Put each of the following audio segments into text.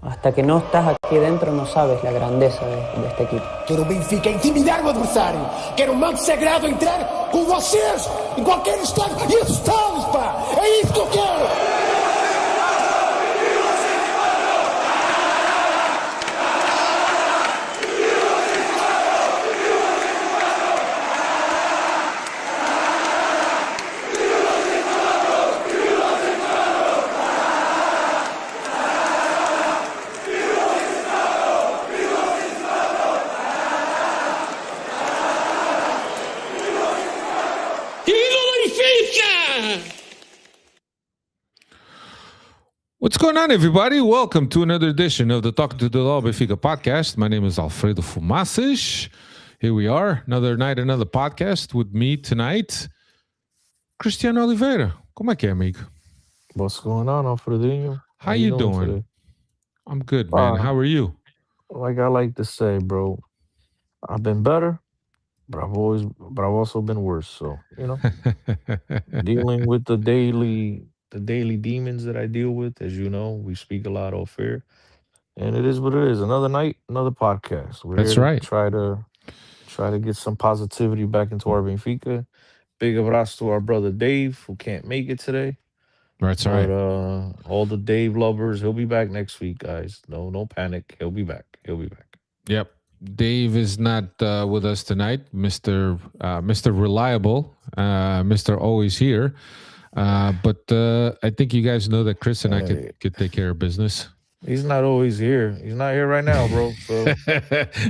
Hasta que no estás aquí dentro no sabes la grandeza de este equipo. Quero o Benfica intimidar o adversário. Quero o manto sagrado entrar com vocês em qualquer estádio e assustá-los, pá! É isso que eu quero! What's going on, everybody? Welcome to another edition of the Talking to the Law Benfica podcast. My name is Alfredo Fumaças. Here we are, another night, another podcast with me tonight, Cristiano Oliveira. Como é que é, amigo? What's going on, Alfredinho? How you doing? Today? I'm good, man. How are you? Like I like to say, bro, I've been better, but I've also been worse. So, dealing with the daily demons that I deal with, as you know, we speak a lot off air, and it is what it is. Another night, another podcast. We're That's here right. To try to get some positivity back into our Benfica. Big abraço to our brother Dave, who can't make it today. That's right. All the Dave lovers, he'll be back next week, guys. No panic. He'll be back. Yep. Dave is not with us tonight, Mr. Reliable, Mr. Always Here. But I think you guys know that Chris and I could take care of business. He's not always here. He's not here right now, bro. So, all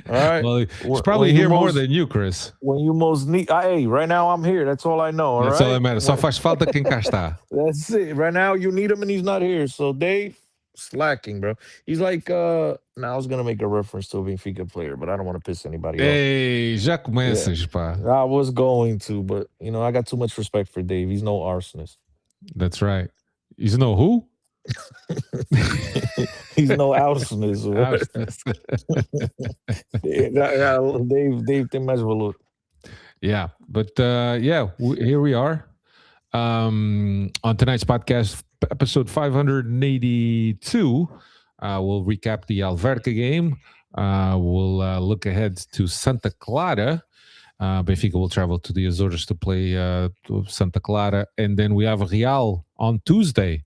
right. Well, he's probably here more than you, Chris. When you most need... Hey, right now I'm here. That's all I know, That's all that matters. Só faz falta quem cá está. That's it. Right now you need him and he's not here. So Dave, slacking, bro. He's like, now I was going to make a reference to a Benfica player, but I don't want to piss anybody off. Hey, já começas, pá. I was going to, but, I got too much respect for Dave. He's no arsonist. That's right. He's no who? He's no arsonist. Dave tem mais valor. Yeah, but here we are on tonight's podcast, episode 582. We'll recap the Alverca game. We'll look ahead to Santa Clara. Benfica will travel to the Azores to play to Santa Clara, and then we have Real on Tuesday.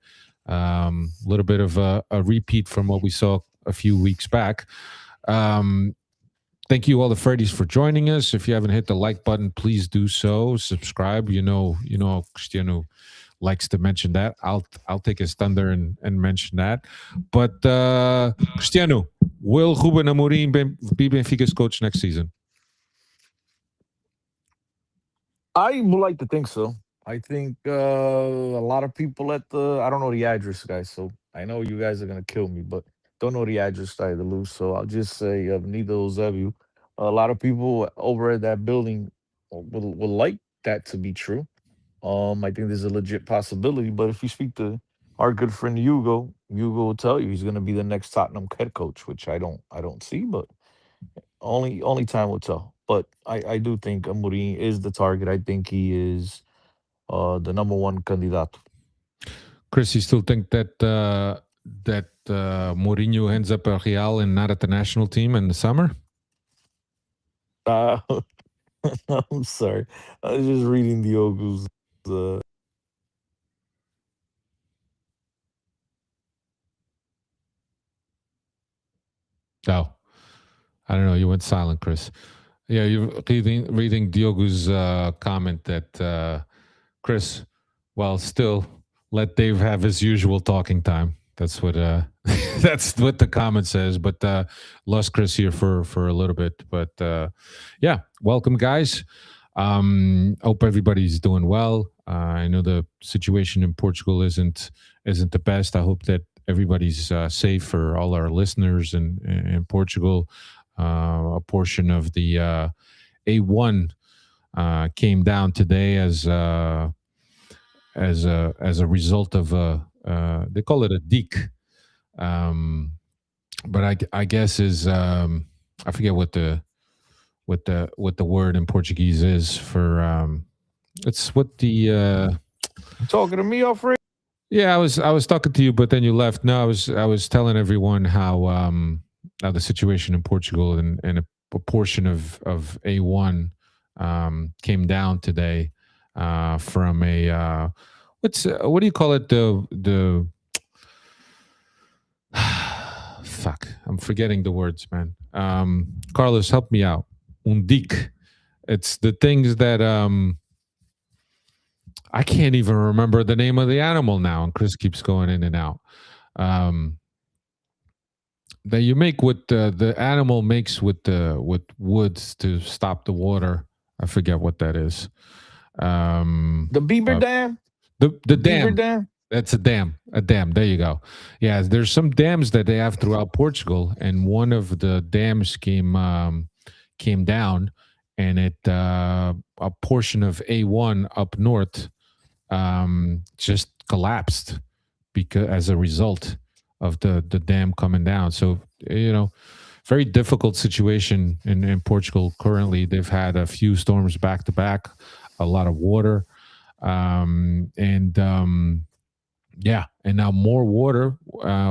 A little bit of a repeat from what we saw a few weeks back. Thank you all the Freddies for joining us. If you haven't hit the like button, please do so. Subscribe. You know, Cristiano likes to mention that. I'll take his thunder and mention that. But Cristiano, will Ruben Amorim be Benfica's coach next season? I would like to think so. I think a lot of people I don't know the address, guys, so I know you guys are going to kill me, but don't know the address either, Lou. So I'll just say, neither of you. A lot of people over at that building will like that to be true. I think there's a legit possibility, but if you speak to our good friend Hugo will tell you he's going to be the next Tottenham head coach, which I don't see, but only time will tell. But I do think Amorim is the target. I think he is the number one candidate. Chris, you still think that Mourinho ends up at Real and not at the national team in the summer? I'm sorry. I was just reading Diogo's. Oh, I don't know. You went silent, Chris. Yeah, you're reading Diogo's comment that Chris, well, still let Dave have his usual talking time. That's what that's what the comment says. But lost Chris here for a little bit. But yeah, welcome, guys. Hope everybody's doing well. I know the situation in Portugal isn't the best. I hope that everybody's safe for all our listeners in Portugal. A portion of the A1 came down today as a result of they call it a deek, but I guess is I forget what the word in Portuguese is for it's what the talking to me, Alfred? Yeah, I was talking to you, but then you left. No, I was telling everyone how the situation in Portugal and a portion of A1 came down today from a what do you call it, the fuck, I'm forgetting the words, man. Carlos, help me out. Undik. It's the things that I can't even remember the name of the animal now, and Chris keeps going in and out. Um, that you make with the animal makes with woods to stop the water. I forget what that is. The Beaver Uh, Dam. the Beaver dam. Dam. That's a dam. A dam. There you go. Yeah, there's some dams that they have throughout Portugal, and one of the dams came down, and it a portion of A1 up north just collapsed because as a result of the dam coming down. So very difficult situation in Portugal currently. They've had a few storms back to back, a lot of water, and yeah, and now more water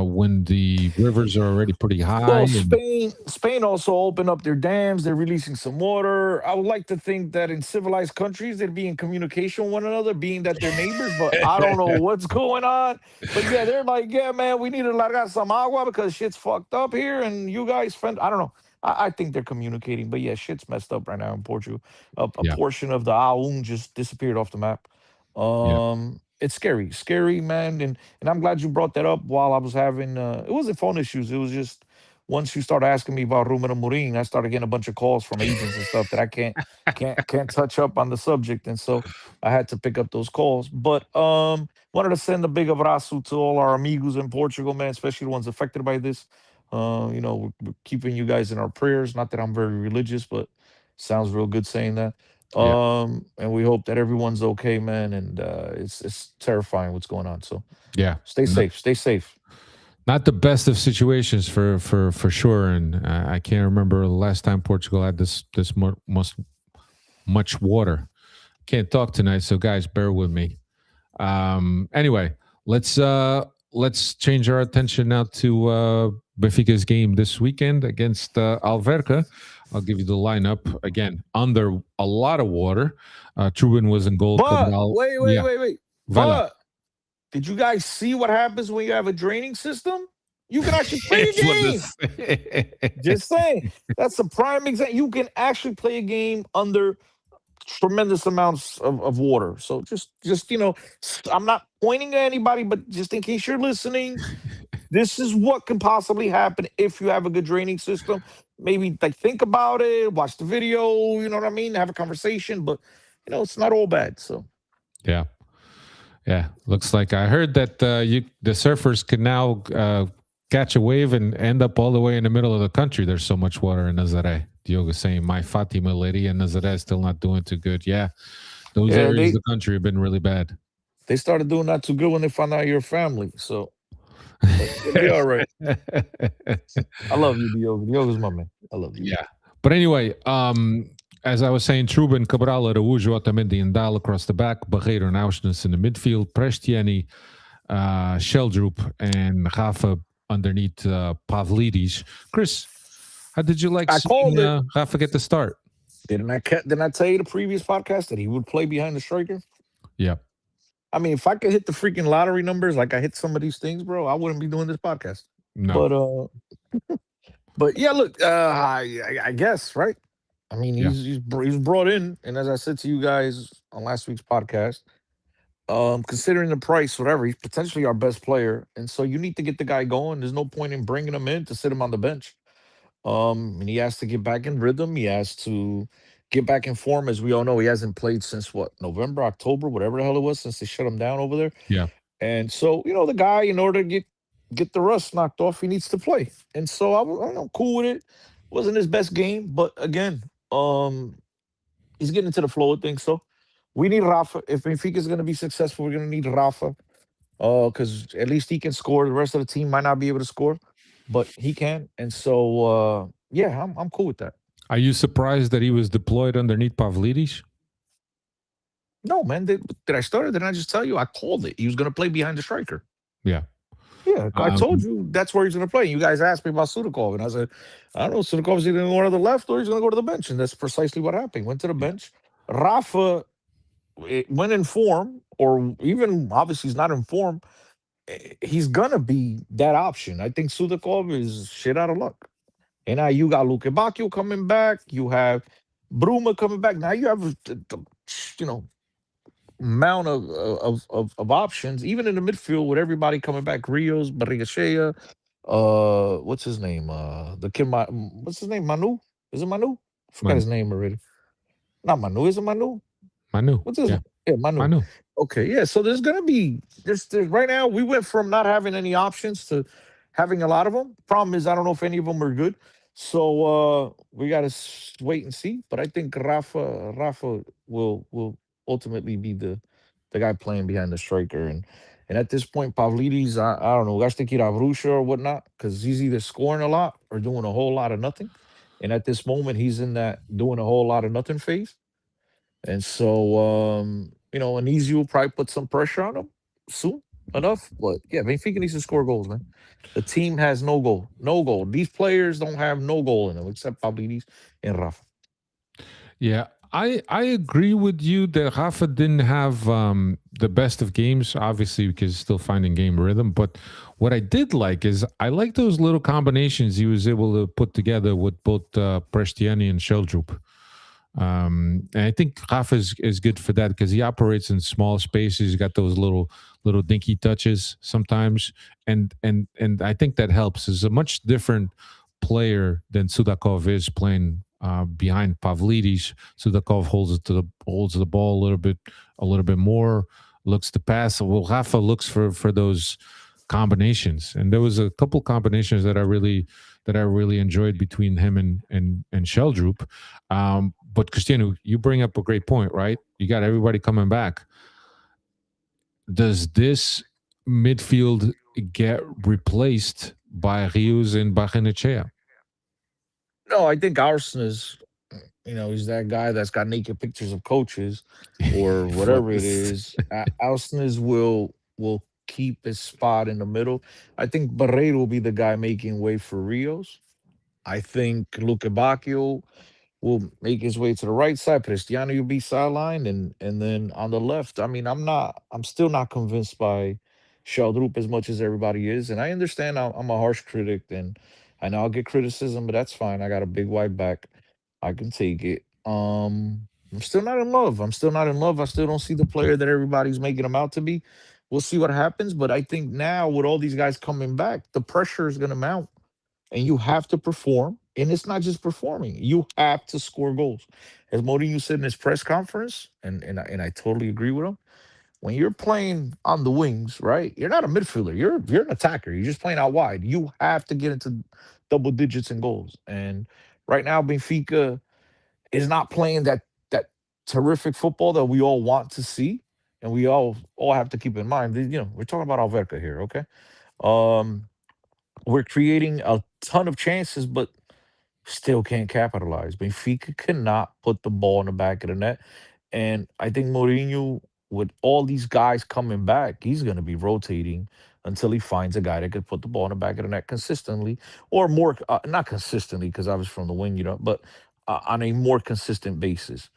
when the rivers are already pretty high. Well, And Spain also opened up their dams. They're releasing some water. I would like to think that in civilized countries they'd be in communication with one another, being that they're neighbors. But I don't know what's going on. But yeah, they're like, yeah, man, we need to largar some agua because shit's fucked up here, and you guys spend. I don't know. I think they're communicating, but yeah, shit's messed up right now in Portugal. A yeah, portion of the Aum just disappeared off the map. yeah, It's scary, man, and I'm glad you brought that up while I was having. It wasn't phone issues. It was just once you start asking me about Ruben Amorim, I started getting a bunch of calls from agents and stuff that I can't touch up on the subject, and so I had to pick up those calls. But wanted to send a big abraço to all our amigos in Portugal, man, especially the ones affected by this. We're keeping you guys in our prayers. Not that I'm very religious, but sounds real good saying that. yeah, And we hope that everyone's okay, man. And it's terrifying what's going on. So yeah. stay safe. Stay safe. Not the best of situations for sure. And I can't remember the last time Portugal had this much water. Can't talk tonight, so guys, bear with me. Anyway, let's change our attention now to Benfica's game this weekend against Alverca. I'll give you the lineup again. Under a lot of water, Trubin was in goal. But Cabral, wait. yeah, vai lá. But did you guys see what happens when you have a draining system? You can actually play a game. Just saying. That's a prime example. You can actually play a game under tremendous amounts of water. So I'm not pointing at anybody, but just in case you're listening, this is what can possibly happen if you have a good draining system. Maybe like think about it, watch the video, you know what I mean? Have a conversation, but it's not all bad. So Yeah. Yeah, looks like I heard that the surfers can now catch a wave and end up all the way in the middle of the country. There's so much water in Nazaré. Diogo saying my Fatima lady and Nazaré is still not doing too good. Yeah, those areas of the country have been really bad. They started doing not too good when they found out you're family. So it'll be all right. I love you, Diogo. Diogo's my man. I love you. Yeah, but anyway, as I was saying, Trubin, Cabral, Araújo, Otamendi, and Dal across the back, Barreiro and Auschwitz in the midfield, Prestiani, Sheldrup, and Rafa underneath Pavlidis. Chris, how did you like seeing Rafa get the start? Didn't I tell you the previous podcast that he would play behind the striker? Yeah. I mean, if I could hit the freaking lottery numbers like I hit some of these things, bro, I wouldn't be doing this podcast. No. But yeah, look, I guess, right? I mean, he's brought in, and as I said to you guys on last week's podcast, considering the price, whatever, he's potentially our best player, and so you need to get the guy going. There's no point in bringing him in to sit him on the bench. And he has to get back in rhythm. He has to get back in form. As we all know, he hasn't played since November, October, whatever the hell it was, since they shut him down over there. Yeah. And so, the guy, in order to get the rust knocked off, he needs to play. And so I'm cool with it. Wasn't his best game, but again, he's getting into the flow of things. So we need Rafa. If Benfica is going to be successful, we're going to need Rafa. Because at least he can score. The rest of the team might not be able to score, but he can. And so, yeah, I'm cool with that. Are you surprised that he was deployed underneath Pavlidis? No, man. Did I start it? Didn't I just tell you? I called it. He was going to play behind the striker. Yeah. Yeah, I told Um, you that's where he's going to play. You guys asked me about Sudakov, and I said, I don't know. Sudakov's either going to go to the left or he's going to go to the bench, and that's precisely what happened. Went to the yeah. bench. Rafa, when in form, or even obviously he's not in form, he's gonna be that option. I think Sudakov is shit out of luck. And now you got Luke Bacchio coming back. You have Bruma coming back. Now you have you know amount of options, even in the midfield with everybody coming back. Rios, Barrigachea, what's his name? The kid, what's his name? Manu? Is it Manu? I forgot Manu. his name already. Not Manu. Is it Manu? Manu. What's his Yeah. name? Yeah, Manu. Manu. Okay, yeah. So there's gonna be there's right now we went from not having any options to having a lot of them. Problem is I don't know if any of them are good. So we gotta wait and see. But I think Rafa will ultimately be the guy playing behind the striker. And at this point, Pavlidis, I don't know, Gastekira Avrusha or whatnot, because he's either scoring a lot or doing a whole lot of nothing. And at this moment, he's in that doing a whole lot of nothing phase. And so, Anizio will probably put some pressure on him soon enough. But yeah, Benfica needs to score goals, man. The team has no goal. No goal. These players don't have no goal in them except Pavlidis and Rafa. Yeah, I agree with you that Rafa didn't have the best of games, obviously because he's still finding game rhythm. But what I did like is I like those little combinations he was able to put together with both Prestiani and Sheldrup. And I think Rafa is good for that because he operates in small spaces. He's got those little dinky touches sometimes, and I think that helps. He's a much different player than Sudakov is playing behind Pavlidis. Sudakov holds the ball a little bit more, looks to pass. Well, Rafa looks for those combinations, and there was a couple combinations that I really enjoyed between him and Sheldrup. But Cristiano, you bring up a great point, right? You got everybody coming back. Does this midfield get replaced by Rios and Barrenechea? No, I think Arsenal is, he's that guy that's got naked pictures of coaches or For whatever it this. is. Arsenal will keep his spot in the middle. I think Barreto will be the guy making way for Rios. I think Luke Bacchio will make his way to the right side. Cristiano will be sidelined, and then on the left. I mean, I'm still not convinced by Sheldrup as much as everybody is, and I understand I'm a harsh critic, and I know I'll get criticism, but that's fine. I got a big white back. I can take it. I'm still not in love. I'm still not in love. I still don't see the player that everybody's making him out to be. We'll see what happens, but I think now with all these guys coming back, the pressure is going to mount and you have to perform. And it's not just performing; you have to score goals. As Mourinho said in his press conference, and I totally agree with him. When you're playing on the wings, right? You're not a midfielder. You're an attacker. You're just playing out wide. You have to get into double digits in goals. And right now, Benfica is not playing that terrific football that we all want to see, and we all have to keep in mind. We're talking about Alverca here, okay? Um, we're creating a ton of chances, but still can't capitalize. Benfica cannot put the ball in the back of the net. And I think Mourinho, with all these guys coming back, he's going to be rotating until he finds a guy that could put the ball in the back of the net consistently or more, not consistently, because I was from the wing, but on a more consistent basis.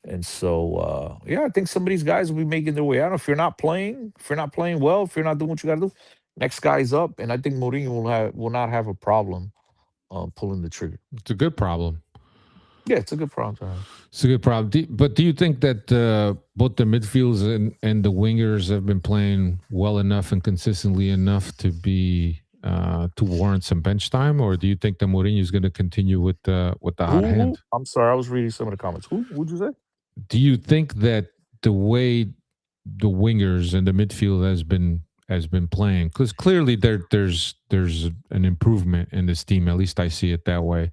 And so, yeah, I think some of these guys will be making their way out. If you're not playing well, if you're not doing what you got to do, next guy's up. And I think Mourinho will not have a problem pulling the trigger. It's a good problem. Yeah, it's a good problem to have. It's a good problem. But do you think that both the midfields and the wingers have been playing well enough and consistently enough to be to warrant some bench time, or do you think that Mourinho is going to continue with the hot Who? hand? I'm sorry, I was reading some of the comments. Who would you say? Do you think that the way the wingers and the midfield has been playing, because clearly there's an improvement in this team, at least I see it that way.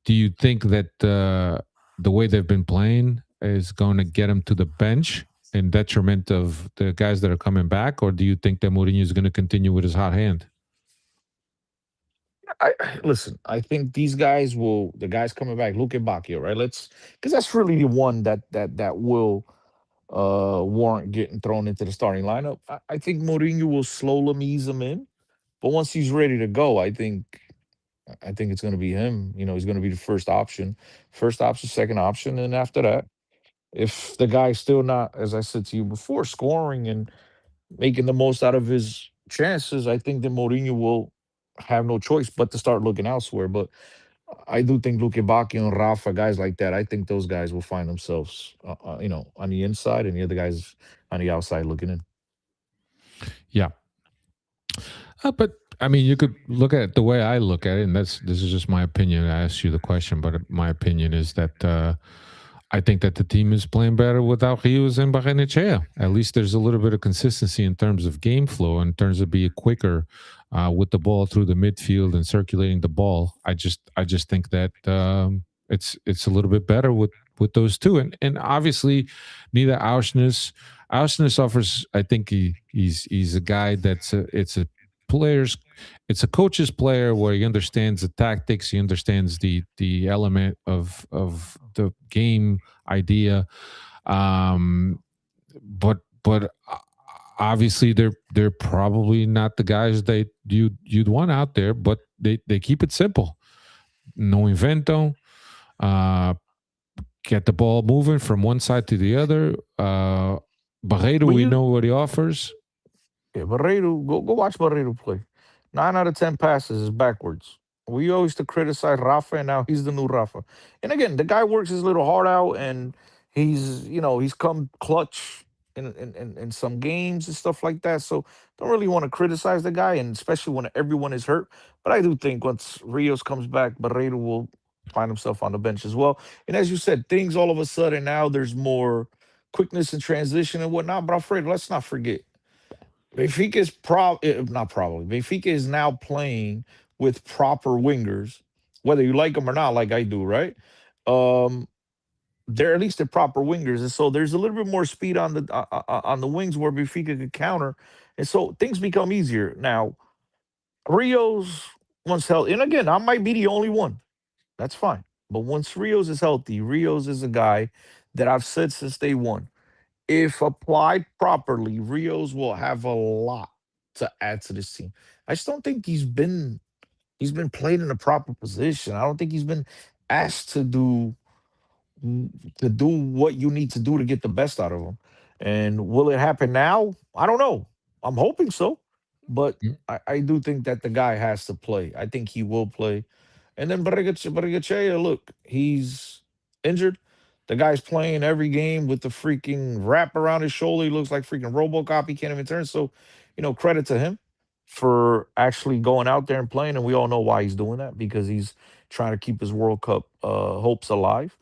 Do you think that the way they've been playing is going to get them to the bench in detriment of the guys that are coming back, or do you think that Mourinho is going to continue with his hot hand? Listen. I think these guys the guys coming back. Look at Bacchio, right? Because that's really the one that will warrant getting thrown into the starting lineup. I think Mourinho will slow him, ease him in, but once he's ready to go, I think it's going to be him. He's going to be the first option, second option, and after that, if the guy's still not, as I said to you before, scoring and making the most out of his chances, I think that Mourinho will have no choice but to start looking elsewhere. But I do think Luke Bacchio and Rafa, guys like that, I think those guys will find themselves, on the inside, and the other guys on the outside looking in. Yeah. But I mean, you could look at it the way I look at it, and this is just my opinion. I asked you the question, but my opinion is that I think that the team is playing better without Rios and Barrenechea. At least there's a little bit of consistency in terms of game flow, in terms of being quicker with the ball through the midfield and circulating the ball. I just think that it's a little bit better with those two, and obviously neither Auschness offers. I think he's a guy it's a players it's a coach's player where he understands the tactics, he understands the element of the game idea, um but obviously they're probably not the guys that you'd want out there, but they keep it simple. No invento, uh get the ball moving from one side to the other. Barreiro, When we you know what he offers. Yeah, Barreiro, go watch Barreiro play. 9 out of 10 passes is backwards. We always to criticize Rafa, and now he's the new Rafa. And again, the guy works his little heart out, and he's come clutch in some games and stuff like that. So don't really want to criticize the guy, and especially when everyone is hurt. But I do think once Rios comes back, Barreiro will find himself on the bench as well. And as you said, things all of a sudden now there's more quickness and transition and whatnot. But Alfredo, let's not forget Benfica is not probably. Benfica is now playing with proper wingers, whether you like them or not, like I do, right? Um, they're at least they're proper wingers, and so there's a little bit more speed on the wings where Benfica could counter, and so things become easier. Now, Rios once held, and again, I might be the only one. That's fine, but once Rios is healthy, Rios is a guy that I've said since day one, if applied properly, Rios will have a lot to add to this team. I just don't think he's been played in a proper position. I don't think he's been asked to do what you need to do to get the best out of him. And will it happen now? I don't know. I'm hoping so, but I do think that the guy has to play. I think he will play. And then Barigachea, look, he's injured. The guy's playing every game with the freaking wrap around his shoulder. He looks like freaking RoboCop. He can't even turn. So, credit to him for actually going out there and playing. And we all know why he's doing that, because he's trying to keep his World Cup hopes alive.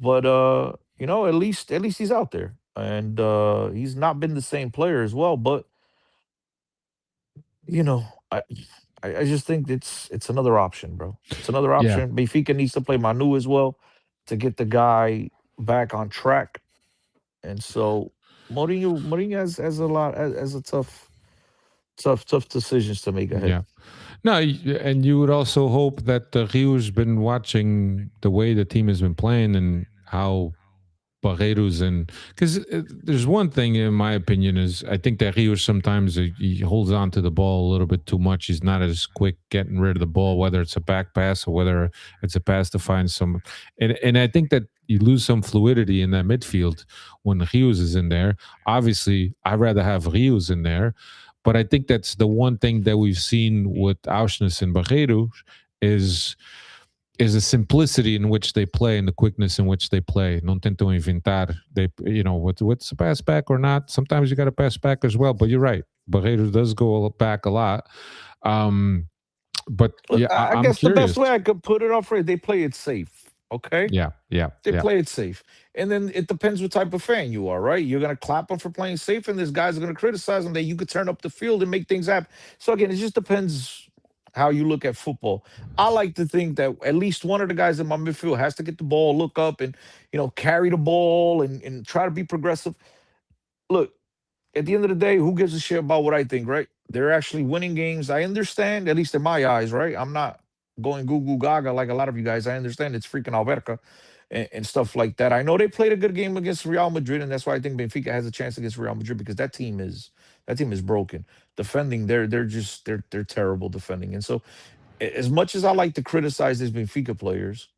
But at least he's out there, and he's not been the same player as well. But you know, I I just think it's another option, bro. It's another Yeah, option. Benfica needs to play Manu as well to get the guy back on track. And so Mourinho has a tough decisions to make ahead. yeah. No, and you would also hope that Rio's been watching the way the team has been playing and how Barreiros, and because there's one thing in my opinion is I think that Rio sometimes he holds on to the ball a little bit too much. He's not as quick getting rid of the ball, whether it's a back pass or whether it's a pass to find some. And I think that you lose some fluidity in that midfield when Rios is in there. Obviously, I'd rather have Rios in there, but I think that's the one thing that we've seen with Auschnitz and Barreiros is is the simplicity in which they play and the quickness in which they play. Non tento inventar. They, what's a pass back or not. Sometimes you got to pass back as well. But you're right. Barreiro does go back a lot. Um, but Look, yeah, I I'm guess the best curious. way I could put it off, they play it safe. Okay, Yeah, yeah, they yeah, play it safe. And then it depends what type of fan you are, right? You're gonna clap them for playing safe, and there's guys are gonna criticize them that you could turn up the field and make things happen. So again, it just depends how you look at football. I like to think that at least one of the guys in my midfield has to get the ball, look up, and carry the ball and try to be progressive. Look, at the end of the day, who gives a shit about what I think, right? They're actually winning games. I understand, at least in my eyes, right? I'm not going goo goo gaga like a lot of you guys. I understand it's freaking Alverca. and stuff like that. I know they played a good game against Real Madrid, and that's why I think Benfica has a chance against Real Madrid because that team is broken. Defending, they're terrible defending. And so, as much as I like to criticize these Benfica players,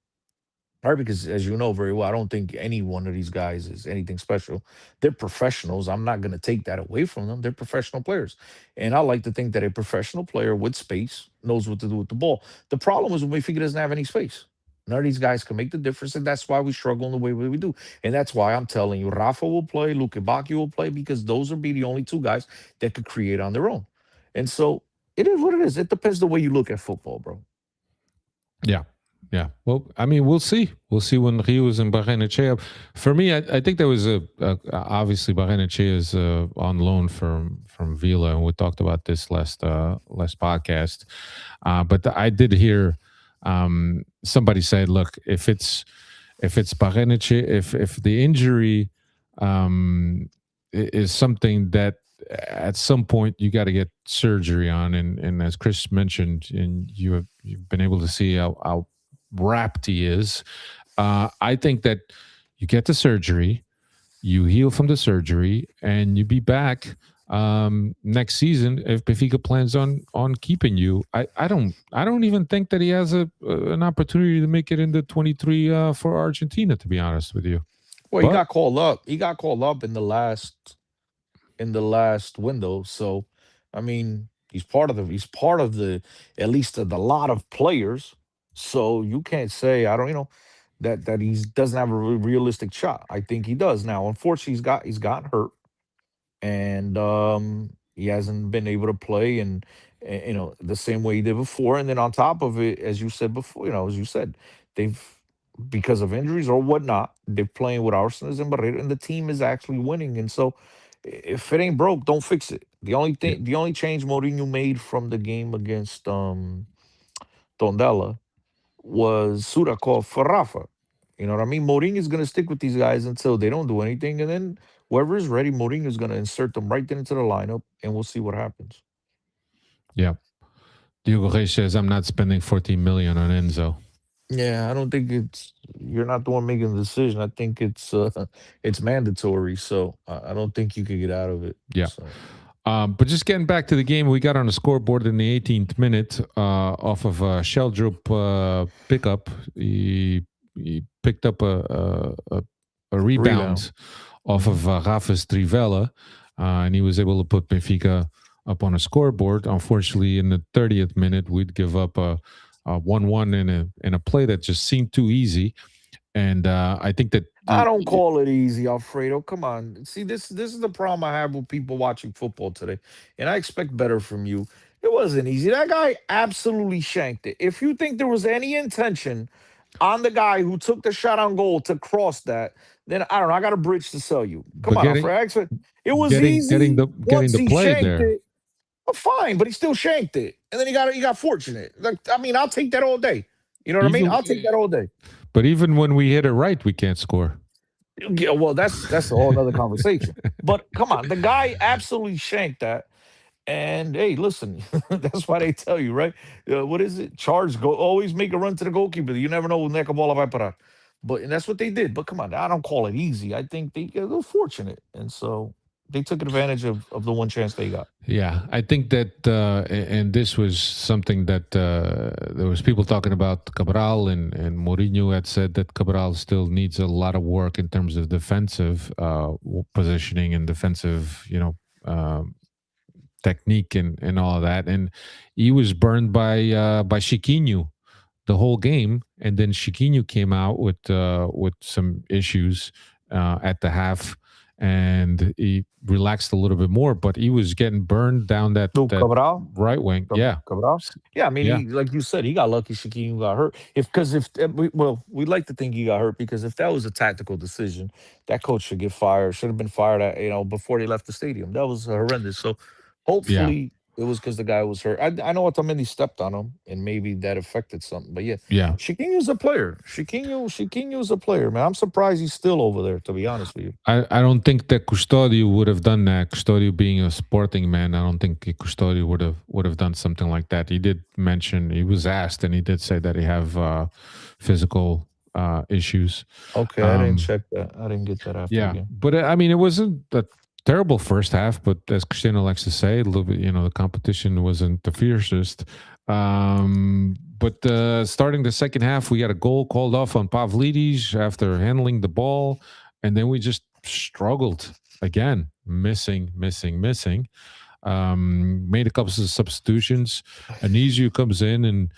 right? Because as you know very well, I don't think any one of these guys is anything special. They're professionals. I'm not going to take that away from them. They're professional players. And I like to think that a professional player with space knows what to do with the ball. The problem is when Benfica doesn't have any space. None of these guys can make the difference, and that's why we struggle in the way we do. And that's why I'm telling you, Rafa will play, Luke Bacchio will play, because those will be the only two guys that could create on their own. And so it is what it is. It depends the way you look at football, bro. Yeah. Yeah. Well, I mean, we'll see. We'll see when Rios and Barrenechea. For me, I think there was obviously Barrenechea is on loan from Villa, and we talked about this last podcast. But I did hear somebody say, look, if it's Barrenechea, if the injury is something that at some point you got to get surgery on, and as Chris mentioned, and you've been able to see how wrapped he is. I think that you get the surgery, you heal from the surgery, and you be back next season if Benfica plans on keeping you. I don't even think that he has an opportunity to make it into 23 for Argentina, to be honest with you. Well, he got called up. He got called up in the last window. So, I mean, he's part of the at least of the lot of players. So you can't say I don't that he doesn't have a realistic shot. I think he does now. Unfortunately, he's gotten hurt, and he hasn't been able to play and the same way he did before. And then on top of it, as you said before, they've because of injuries or whatnot, they're playing with Arsenal and Barreto, and the team is actually winning. And so, if it ain't broke, don't fix it. The only change Mourinho made from the game against Tondela was Surakov for Rafa. You know what I mean? Mourinho is going to stick with these guys until they don't do anything, and then whoever is ready, Mourinho is going to insert them right into the lineup, and we'll see what happens. Yeah. Diogo Reis says, I'm not spending 14 million on Enzo. Yeah, I don't think you're not the one making the decision. I think it's mandatory, so I don't think you could get out of it. Yeah. So. But just getting back to the game, we got on the scoreboard in the 18th minute off of a Sheldrup pickup. He picked up a rebound off of Rafa's Trivela, and he was able to put Benfica up on a scoreboard. Unfortunately, in the 30th minute, we'd give up a 1-1 in a play that just seemed too easy. And I think that I don't call it easy, Alfredo. Come on. See, this is the problem I have with people watching football today. And I expect better from you. It wasn't easy. That guy absolutely shanked it. If you think there was any intention on the guy who took the shot on goal to cross that, then I don't know. I got a bridge to sell you. Come on, Alfredo. It was easy. Getting the play there. It. Well, fine, but he still shanked it. And then he got fortunate. Like, I mean, I'll take that all day. You know what I mean? I'll take that all day. But even when we hit it right, we can't score. Yeah, well, that's a whole other conversation. But come on, the guy absolutely shanked that. And hey, listen, that's why they tell you, right? What is it? Always make a run to the goalkeeper. You never know when that ball vai parar. And that's what they did. But come on, I don't call it easy. I think they were fortunate, and so they took advantage of the one chance they got. Yeah, I think that, and this was something that there was people talking about Cabral, and Mourinho had said that Cabral still needs a lot of work in terms of defensive positioning and defensive, technique and all of that. And he was burned by Chiquinho the whole game, and then Chiquinho came out with some issues at the half. And he relaxed a little bit more, but he was getting burned down that right wing. Cabral? Yeah, I mean, like you said, he got lucky. Chiquinho got hurt. We like to think he got hurt, because if that was a tactical decision, that coach should get fired. Should have been fired before they left the stadium. That was horrendous. So hopefully it was because the guy was hurt. I know Otamendi stepped on him, and maybe that affected something. But yeah. Chiquinho's a player. Chiquinho's a player, man. I'm surprised he's still over there, to be honest with you. I don't think that Custodio would have done that. Custodio being a Sporting man, I don't think Custodio would have done something like that. He did mention, he was asked, and he did say that he have physical issues. Okay, I didn't check that. I didn't get that after the Yeah, game. but I mean, it wasn't a terrible first half. But as Cristiano likes to say, a little bit, the competition wasn't the fiercest. But starting the second half, we got a goal called off on Pavlidis after handling the ball, and then we just struggled again, missing. Made a couple of substitutions. Anizio comes in, and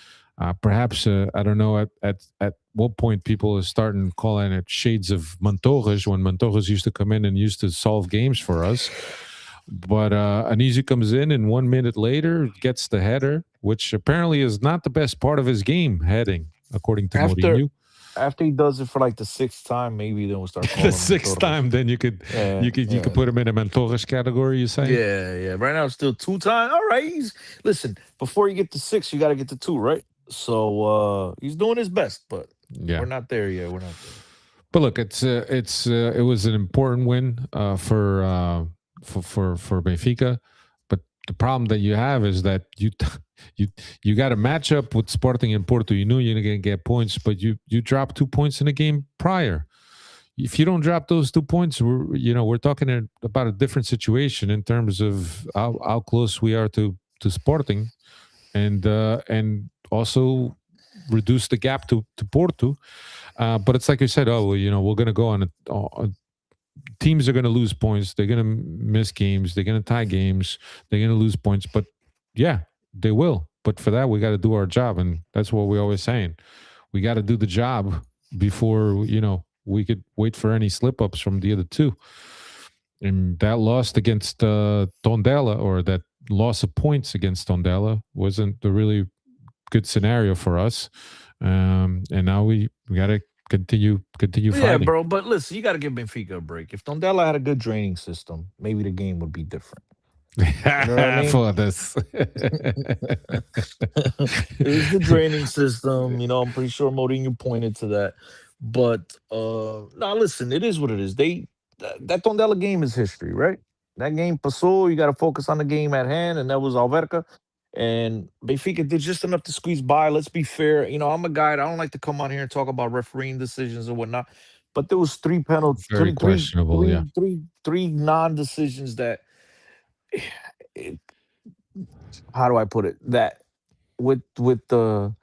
perhaps I don't know at what point people are starting calling it shades of Montorres, when Montorres used to come in and used to solve games for us. But Anizio comes in, and 1 minute later gets the header, which apparently is not the best part of his game, heading, according to After Mourinho. after he does it for like the sixth time, maybe then we'll start The calling him sixth Torres. time, then you could Yeah, you could put him in a Montorres category. You say? yeah. Right now, it's still 2 times. All right. Listen. Before you get to 6, you got to get to 2, right? So he's doing his best, but Yeah. we're not there yet. We're not there. But look, it was an important win for Benfica. But the problem that you have is that you got a matchup with Sporting and Porto. You knew you're going to get points, but you dropped 2 points in the game prior. If you don't drop those 2 points, we're talking about a different situation in terms of how close we are to Sporting, and also reduce the gap to Porto. But it's like you said, we're going to go on teams are going to lose points. They're going to miss games. They're going to tie games. They're going to lose points. But yeah, they will. But for that, we got to do our job. And that's what we're always saying. We got to do the job before, we could wait for any slip ups from the other two. And that loss against Tondela, or that loss of points against Tondela, wasn't a really good scenario for us. And now we got to continue Yeah, fighting. bro. But listen, you got to give Benfica a break. If Tondela had a good draining system, maybe the game would be different. You know what I mean? For this. It's the draining system. I'm pretty sure Mourinho pointed to that. But now listen, it is what it is. That Tondela game is history, right? That game pasó. You got to focus on the game at hand, and that was Alverca. And Benfica did just enough to squeeze by. Let's be fair. I'm a guy. I don't like to come on here and talk about refereeing decisions or whatnot. But there was 3 penalties, Very questionable, yeah. three non-decisions that. How do I put it? That with the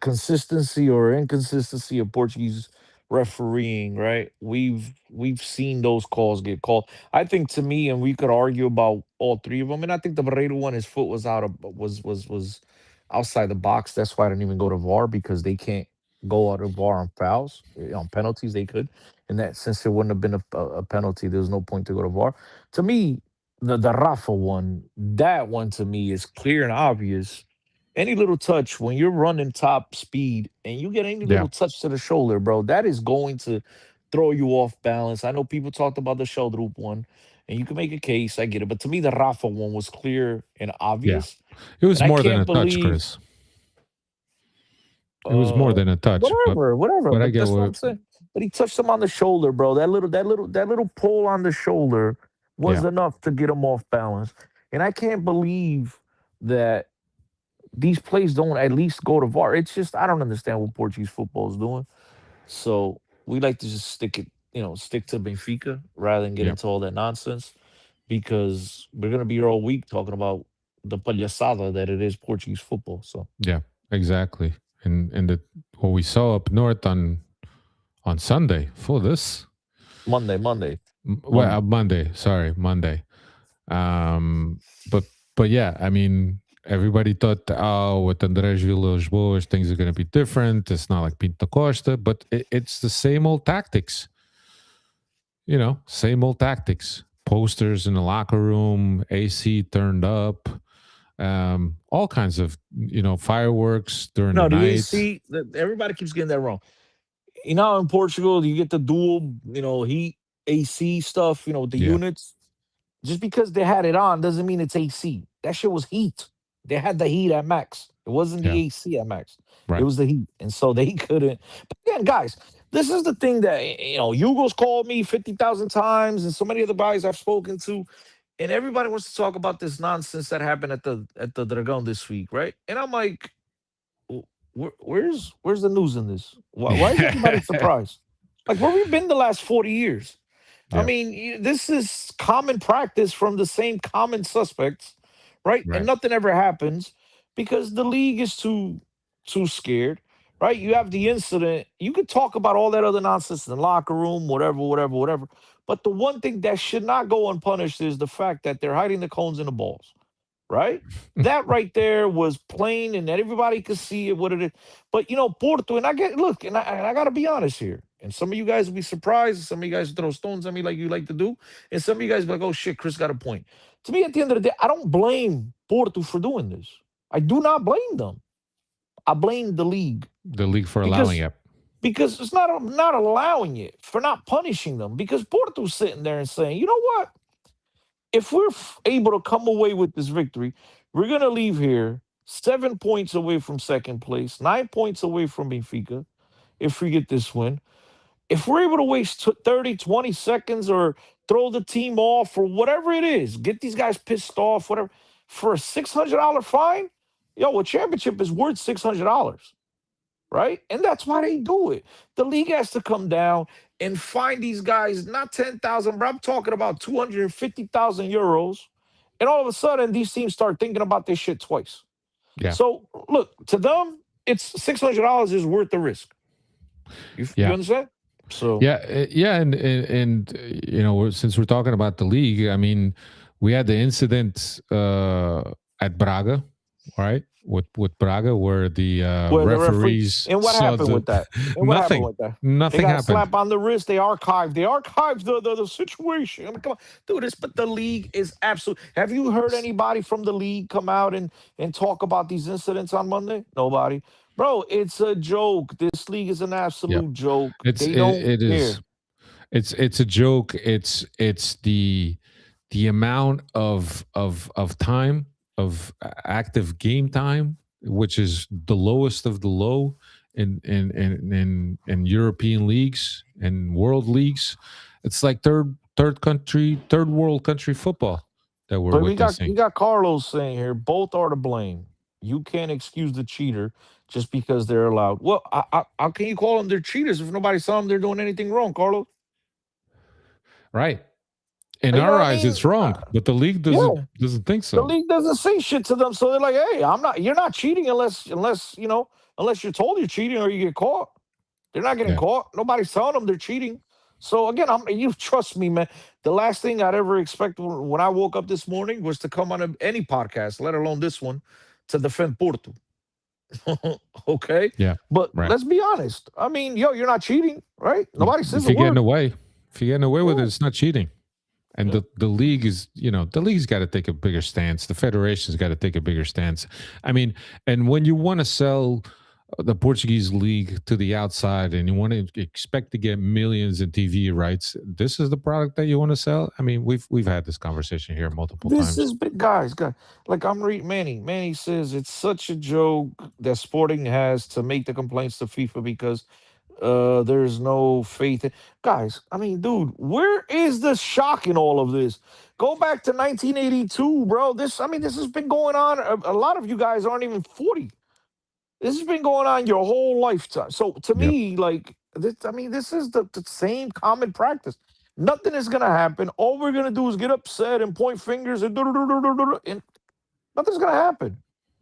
consistency or inconsistency of Portuguese refereeing, right? We've seen those calls get called. I think, to me, and we could argue about all 3 of them. And I think the Barreto one, his foot was out of was outside the box. That's why I didn't even go to VAR, because they can't go out of VAR on fouls. On penalties they could. And that, since there wouldn't have been a penalty, there's no point to go to VAR. To me, the Rafa one, that one to me is clear and obvious. Any little touch when you're running top speed and you get any Yeah. little touch to the shoulder, bro, that is going to throw you off balance. I know people talked about the shoulder loop one, and you can make a case. I get it. But to me, the Rafa one was clear and obvious. It was And I more than can't a touch, believe Chris. It was more than a touch. whatever. But I But get that's what I'm what. saying. But he touched him on the shoulder, bro. That little pull on the shoulder was Yeah. enough to get him off balance. And I can't believe that these plays don't at least go to VAR. It's just, I don't understand what Portuguese football is doing. So we like to just stick to Benfica rather than get Yeah. into all that nonsense, because we're gonna be here all week talking about the palhaçada that it is Portuguese football. So Yeah. Exactly. And what we saw up north on Sunday for this. Monday. Monday. Sorry, Monday. But yeah, I mean, everybody thought, with Andrés Villas-Boas, things are going to be different. It's not like Pinto Costa, but it's the same old tactics. Same old tactics. Posters in the locker room, AC turned up, all kinds of fireworks during no, the the night. AC. Everybody keeps getting that wrong. In Portugal, you get the dual, heat AC stuff. With the Yeah. units. Just because they had it on doesn't mean it's AC. That shit was heat. They had the heat at max. It wasn't the Yeah. AC at max. It Right. was the heat. And so they couldn't. But again, guys, this is the thing that, Hugo's called me 50,000 times, and so many other guys I've spoken to, and everybody wants to talk about this nonsense that happened at the Dragon this week, right? And I'm like, where's the news in this? Why is everybody surprised? Like, where we been the last 40 years? I Yeah. mean, this is common practice from the same common suspects, right? And Right. nothing ever happens because the league is too scared, right? You have the incident. You could talk about all that other nonsense in the locker room, whatever. But the one thing that should not go unpunished is the fact that they're hiding the cones and the balls, right? That right there was plain, and everybody could see it. What it is, but Porto, and I get look, and I got to be honest here. And some of you guys will be surprised. And some of you guys throw stones at me like you like to do, and some of you guys be like, "Oh shit, Chris got a point." To me, at the end of the day, I don't blame Porto for doing this. I do not blame them. I blame the league The league for allowing because it. it's not allowing it for not punishing them because Porto's sitting there and saying, you know what? If we're able to come away with this victory, we're going to leave here 7 points away from second place, 9 points away from Benfica if we get this win. If we're able to waste 30, 20 seconds or throw the team off or whatever it is, get these guys pissed off, whatever, for a $600 fine, a championship is worth $600, right? And that's why they do it. The league has to come down and find these guys, not 10,000, but I'm talking about 250,000 euros. And all of a sudden, these teams start thinking about this shit twice. Yeah. So, look, to them, it's $600 is worth the risk. You understand? So yeah, and since we're talking about the league, I mean, we had the incident at Braga, right? With Braga, where the referees and what happened with that? And what happened with that? Nothing They got a happened. slap on the wrist. They archived the situation. I mean, come on, do this. But the league is absolute. Have you heard anybody from the league come out and talk about these incidents on Monday? Nobody. Bro, it's a joke. This league is an absolute joke. They don't care. It's a joke. It's the amount of time of active game time, which is the lowest of the low in European leagues and world leagues. It's like third world country football that we're witnessing. We got Carlos saying here, both are to blame. You can't excuse the cheater just because they're allowed. Well, how can you call them they're cheaters if nobody saw them they're doing anything wrong, Carlos? Right. In our eyes, it's wrong, but the league doesn't think so. The league doesn't say shit to them, so they're like, "Hey, you're not cheating unless you're told you're cheating or you get caught. They're not getting caught. Nobody's telling them they're cheating. So again, you trust me, man. The last thing I'd ever expect when I woke up this morning was to come on any podcast, let alone this one, to defend Porto. Okay, yeah, but let's be honest. I mean, you're not cheating, right? Nobody says if you're getting away with it, it's not cheating. And the league is, the league's got to take a bigger stance. The federation's got to take a bigger stance. I mean, and when you want to sell the Portuguese league to the outside and you want to expect to get millions in TV rights, this is the product that you want to sell. I mean, we've had this conversation here multiple times. This is big, guys. Like I'm reading Manny. Manny says it's such a joke that Sporting has to make the complaints to FIFA because there's no faith. Guys, I mean, dude, where is the shock in all of this? Go back to 1982, bro. This has been going on. A lot of you guys aren't even 40. This has been going on your whole lifetime. So to me, like, this is the same common practice. Nothing is going to happen. All we're going to do is get upset and point fingers and nothing's going to happen.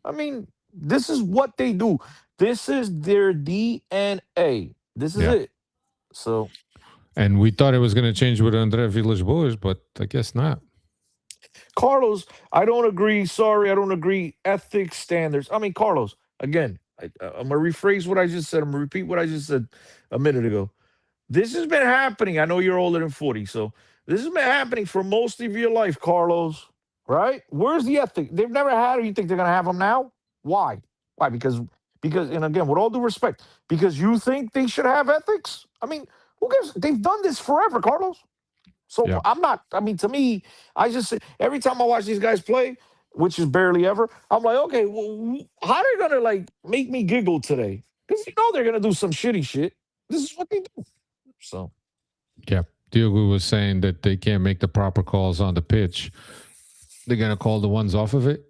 I mean, this is what they do. This is their DNA. This is it. So, and we thought it was going to change with Andre Villas-Boas, but I guess not. Carlos, I don't agree. Sorry, I don't agree. Ethics, standards. I mean, Carlos, again, I'm going to rephrase what I just said. I'm going to repeat what I just said a minute ago. This has been happening. I know you're older than 40, so this has been happening for most of your life, Carlos, right? Where's the ethic? They've never had it. You think they're going to have them now? Why? Why? Because, and again, with all due respect, because you think they should have ethics? I mean, who gives? They've done this forever, Carlos. So I'm not, to me, I just, every time I watch these guys play, which is barely ever, I'm like, okay, well, how are they going to, like, make me giggle today? Because they're going to do some shitty shit. This is what they do. So. Yeah. Diogo was saying that they can't make the proper calls on the pitch. They're going to call the ones off of it.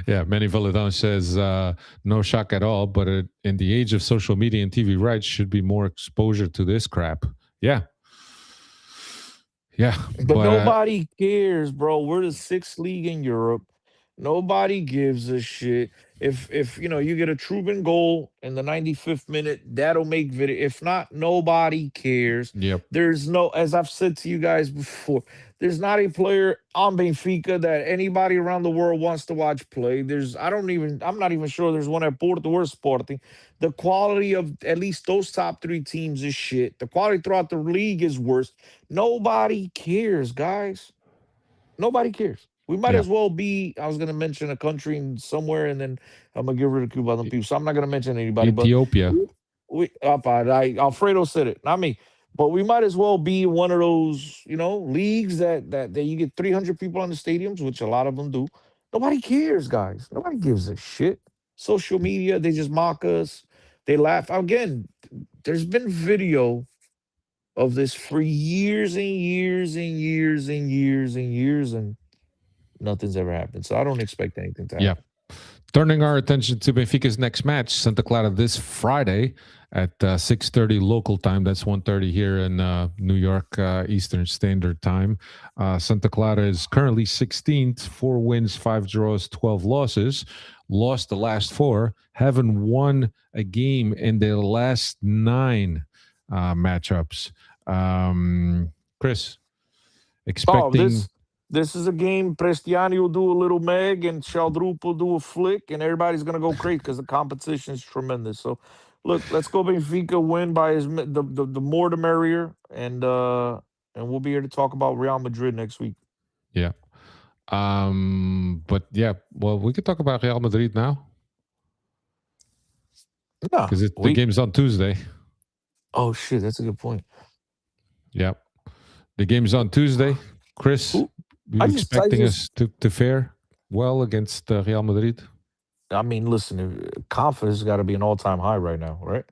Yeah, Manny Valadon says no shock at all, but in the age of social media and TV rights, should be more exposure to this crap. Yeah, yeah, But but nobody cares, bro. We're the sixth league in Europe. Nobody gives a shit. If you get a Trubin goal in the 95th minute, that'll make video. If not, nobody cares. yep, There's no, as I've said to you guys before, there's not a player on Benfica that anybody around the world wants to watch play. I'm not even sure there's one at Porto or Sporting. The quality of at least those top three teams is shit. The quality throughout the league is worse. Nobody cares, guys. Nobody cares. We might yeah, as well be. I was going to mention a country somewhere, and then I'm going to get rid of Cuba and people. So I'm not going to mention anybody. But Ethiopia. Alfredo said it, not me. But we might as well be one of those, leagues that you get 300 people on the stadiums, which a lot of them do. Nobody cares, guys. Nobody gives a shit. Social media, they just mock us. They laugh. Again, there's been video of this for years and years and years and years and years, and nothing's ever happened. So I don't expect anything to happen. Yeah. Turning our attention to Benfica's next match, Santa Clara this Friday at 6:30 local time. That's 1:30 here in New York Eastern Standard Time. Santa Clara is currently 16th, 4 wins, 5 draws, 12 losses. Lost the last 4. Haven't won a game in their last 9 matchups. Chris, expecting. This is a game. Prestiani will do a little Meg, and Sheldrup will do a flick, and everybody's gonna go crazy because the competition is tremendous. So, look, let's go Benfica win by the more the merrier, and we'll be here to talk about Real Madrid next week. Yeah. But yeah, well, we could talk about Real Madrid now. Yeah, because the game's on Tuesday. Oh shit, that's a good point. Yeah, the game's on Tuesday. Chris, you expecting us to fare well against Real Madrid? I mean, listen, confidence has got to be an all-time high right now, right?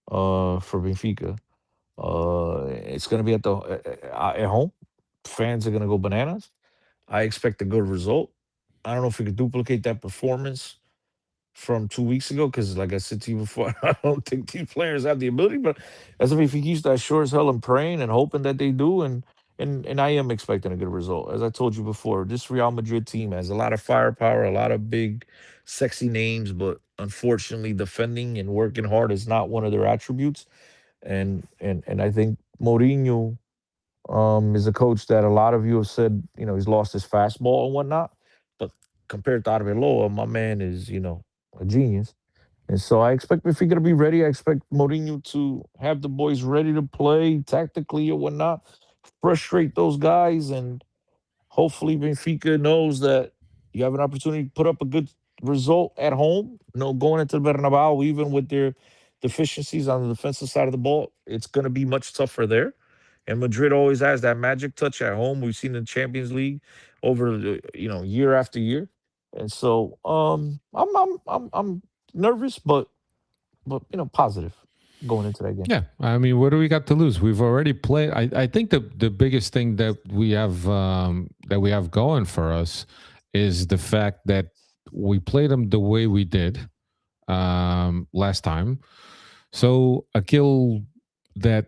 For Benfica, it's going to be at home. Fans are going to go bananas. I expect a good result. I don't know if we could duplicate that performance from 2 weeks ago because, like I said to you before, I don't think these players have the ability. But as a Benfica, I sure as hell am praying and hoping that they do, and I am expecting a good result. As I told you before, this Real Madrid team has a lot of firepower, a lot of big, sexy names, but unfortunately, defending and working hard is not one of their attributes. And I think Mourinho is a coach that a lot of you have said, he's lost his fastball and whatnot. But compared to Arbeloa, my man is, a genius. And so I expect Benfica to be ready. I expect Mourinho to have the boys ready to play tactically or whatnot, frustrate those guys, and hopefully Benfica knows that you have an opportunity to put up a good result at home. Going into the Bernabeu, even with their deficiencies on the defensive side of the ball, it's going to be much tougher there. And Madrid always has that magic touch at home. We've seen in the Champions League over year after year. And so I'm nervous, but positive going into that game. Yeah, I mean, what do we got to lose? We've already played. I think the biggest thing that we have going for us is the fact that we played them the way we did last time. So Akil, that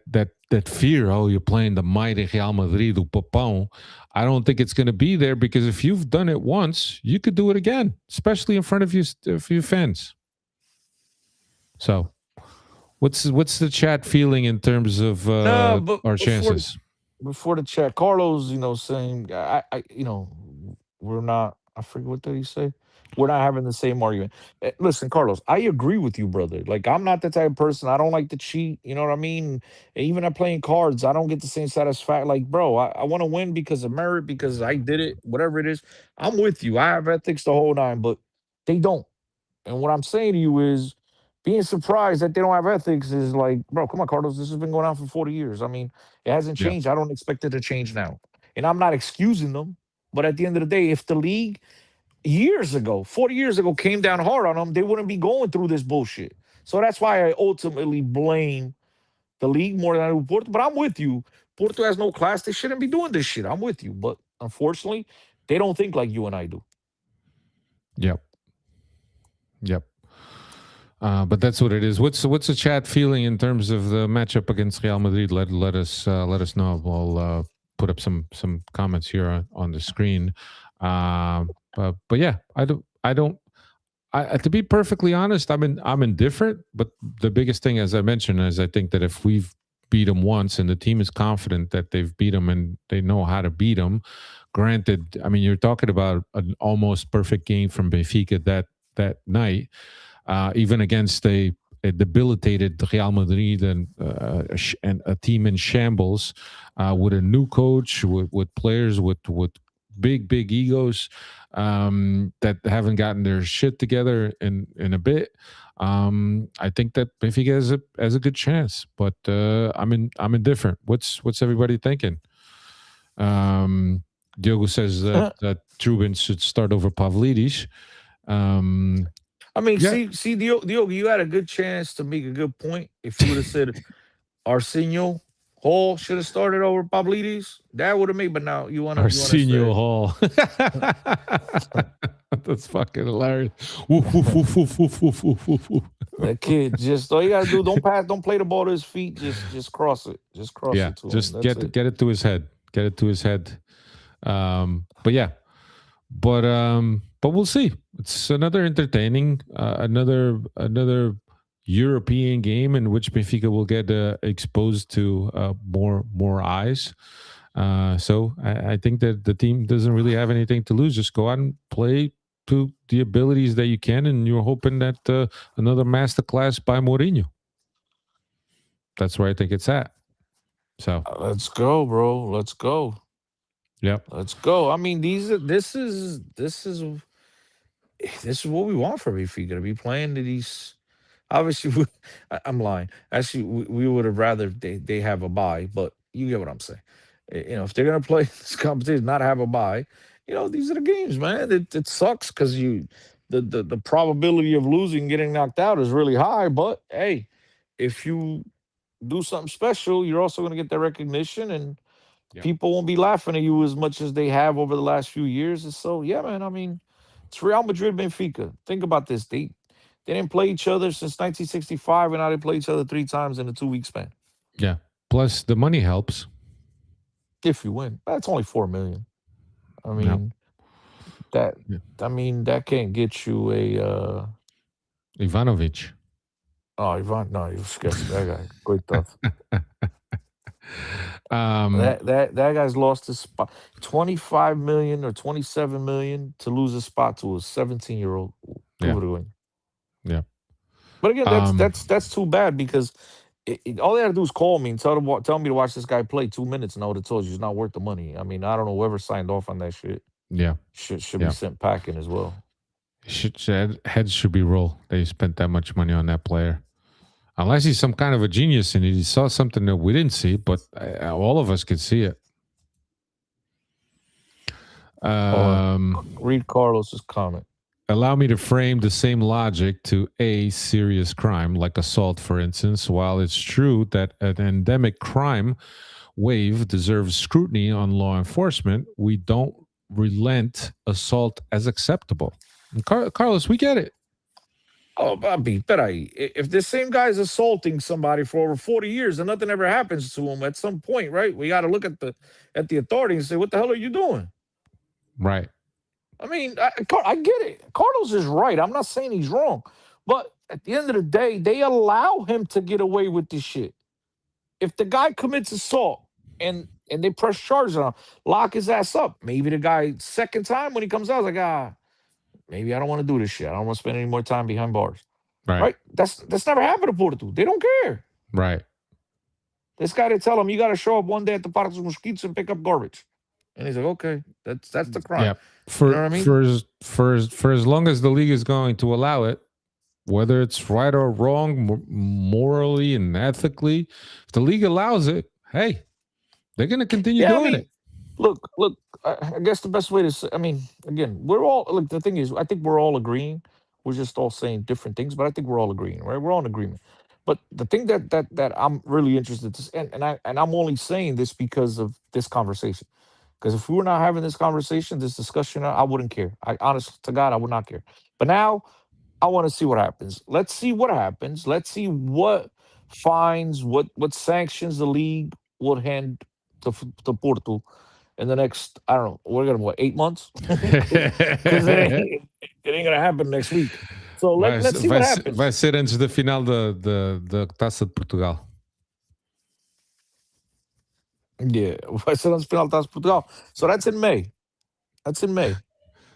fear, oh, you're playing the mighty Real Madrid, o Papão, I don't think it's going to be there, because if you've done it once, you could do it again, especially in front of your fans. So, what's the chat feeling in terms of our chances? Before the chat, Carlos, saying, we're not. I forget what did he say. We're not having the same argument. Listen, Carlos, I agree with you, brother. Like, I'm not the type of person. I don't like to cheat. You know what I mean? Even at playing cards, I don't get the same satisfaction. Like, bro, I want to win because of merit, because I did it, whatever it is. I'm with you. I have ethics the whole nine, but they don't. And what I'm saying to you is, being surprised that they don't have ethics is like, bro, come on, Carlos. This has been going on for 40 years. I mean, it hasn't changed. I don't expect it to change now. And I'm not excusing them. But at the end of the day, if the league years ago, 40 years ago, came down hard on them, they wouldn't be going through this bullshit. So that's why I ultimately blame the league more than I do Porto. But I'm with you. Porto has no class. They shouldn't be doing this shit. I'm with you. But unfortunately, they don't think like you and I do. Yep. Yep. But that's what it is. What's the chat feeling in terms of the matchup against Real Madrid? Let us know. We'll put up some comments here on the screen. But yeah, I don't. To be perfectly honest, I'm indifferent. But the biggest thing, as I mentioned, is I think that if we've beat them once and the team is confident that they've beat them and they know how to beat them. Granted, I mean, you're talking about an almost perfect game from Benfica that night. Even against a debilitated Real Madrid and a team in shambles, with a new coach, with players with big egos, that haven't gotten their shit together in a bit. I think that Benfica has a good chance, but I'm indifferent. What's everybody thinking? Diogo says that Trubin should start over Pavlidis. I mean, Yeah. see, Diogo, you had a good chance to make a good point if you would have said Arsenio Hall should have started over Pavlidis. That would have made. But now you want to Arsenio say Hall. That's fucking hilarious. Woof, woof, woof, woof, woof, woof, woof, woof, woof. that kid. Just all you gotta do, don't play the ball to his feet. Just cross it. Just cross Yeah, it to just him. That's get it to his head. Get it to his head. But yeah, but we'll see. It's another entertaining, another European game in which Benfica will get exposed to more eyes. So I think that the team doesn't really have anything to lose. Just go out and play to the abilities that you can, and you're hoping that another masterclass by Mourinho. That's where I think it's at. So Let's go, bro. Let's go. Yep. Let's go. I mean, this is what we want from Benfica to be playing to these. Obviously, I'm lying. Actually, we would have rather they have a bye, but you get what I'm saying. If they're gonna play this competition, not have a bye, these are the games, man. It sucks because the probability of losing, getting knocked out, is really high. But hey, if you do something special, you're also gonna get that recognition, and Yep. people won't be laughing at you as much as they have over the last few years. And so, yeah, man. I mean, it's Real Madrid, Benfica. Think about this. They didn't play each other since 1965, and now they play each other 3 times in a 2-week span. Yeah. Plus the money helps. If you win, that's only 4 million. I Yeah. mean, that Yeah. that can't get you a Ivanovic. Ivan. No, you sketchy. That guy, great stuff. Um, That guy's lost his spot. 25 million or 27 million to lose a spot to a 17-year-old. Yeah. Yeah. But again, that's too bad because all they had to do is call me and tell me to watch this guy play 2 minutes, and I would have told you it's not worth the money. I mean, I don't know whoever signed off on that shit. Yeah. Should Yeah. be sent packing as well. Heads should be rolled. They spent that much money on that player. Unless he's some kind of a genius and he saw something that we didn't see, but all of us could see it. Read Carlos's comment. Allow me to frame the same logic to a serious crime, like assault, for instance. While it's true that an endemic crime wave deserves scrutiny on law enforcement, we don't relent assault as acceptable. And Carlos, we get it. Oh, Bobby, if this same guy is assaulting somebody for over 40 years and nothing ever happens to him, at some point, right? We got to look at the authorities and say, "What the hell are you doing?" Right. I mean, I get it. Carlos is right. I'm not saying he's wrong, but at the end of the day, they allow him to get away with this shit. If the guy commits assault and they press charges on him, lock his ass up. Maybe the guy second time when he comes out is like, maybe I don't want to do this shit. I don't want to spend any more time behind bars. Right? That's never happened to Porto. They don't care. Right. This guy, they tell him, you got to show up one day at the Parque dos Mosquitos and pick up garbage. And he's like, okay, that's the crime. Yeah. You know what I mean? For as long as the league is going to allow it, whether it's right or wrong, morally and ethically, if the league allows it, hey, they're going to continue doing it. Look, I guess the best way to say, I mean, again, we're all, look, the thing is, I think we're all agreeing. We're just all saying different things, but I think we're all agreeing, right? We're all in agreement. But the thing that I'm really interested in, and I'm only saying this because of this conversation. Because if we were not having this conversation, this discussion, I wouldn't care. I honest to God, I would not care. But now I want to see what happens. Let's see what happens. Let's see what fines, what sanctions the league will hand to Porto in the next. I don't know. We're gonna what 8 months because it ain't gonna happen next week. So let's see what happens. Vai ser antes da final da Taça de Portugal. Yeah, vai ser antes final Taça Portugal. So that's in May. That's in May.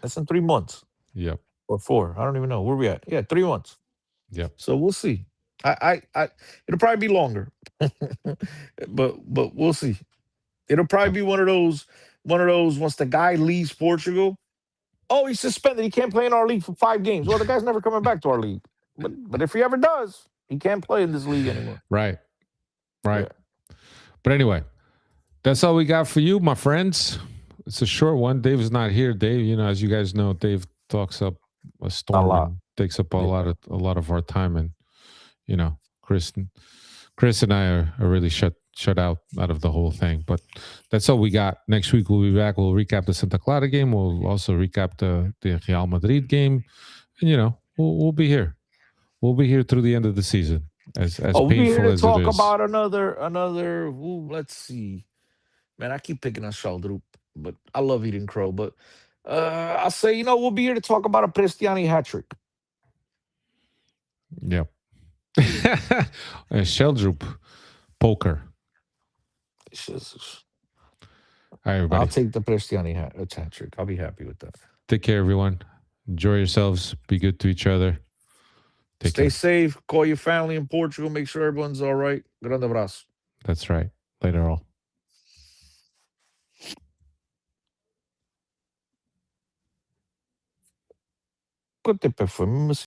That's in 3 months. Yep. Or 4. I don't even know where we at. Yeah, 3 months. Yep. So we'll see. I it'll probably be longer, but we'll see. It'll probably be one of those. Once the guy leaves Portugal, oh, he's suspended. He can't play in our league for 5 games. Well, the guy's never coming back to our league. But if he ever does, he can't play in this league anymore. Right. Yeah. But anyway, that's all we got for you, my friends. It's a short one. Dave's not here. Dave, as you guys know, Dave talks up a storm and takes up a lot of our time, and Chris and I are really shut out of the whole thing. But that's all we got. Next week we'll be back. We'll recap the Santa Clara game. We'll also recap the Real Madrid game, and we'll be here. We'll be here through the end of the season. As we'll be here painful to as talk it is. about another. Let's see, man. I keep picking on Sheldrup, but I love eating crow. But I'll say, we'll be here to talk about a Prestiani hat trick. Yep. Sheldrup poker. All right, everybody. I'll take the Prestiani hat trick. I'll be happy with that. Take care, everyone. Enjoy yourselves. Be good to each other. Stay safe. Call your family in Portugal. Make sure everyone's all right. Grande abraço. That's right. Later all. Quanto tempo foi?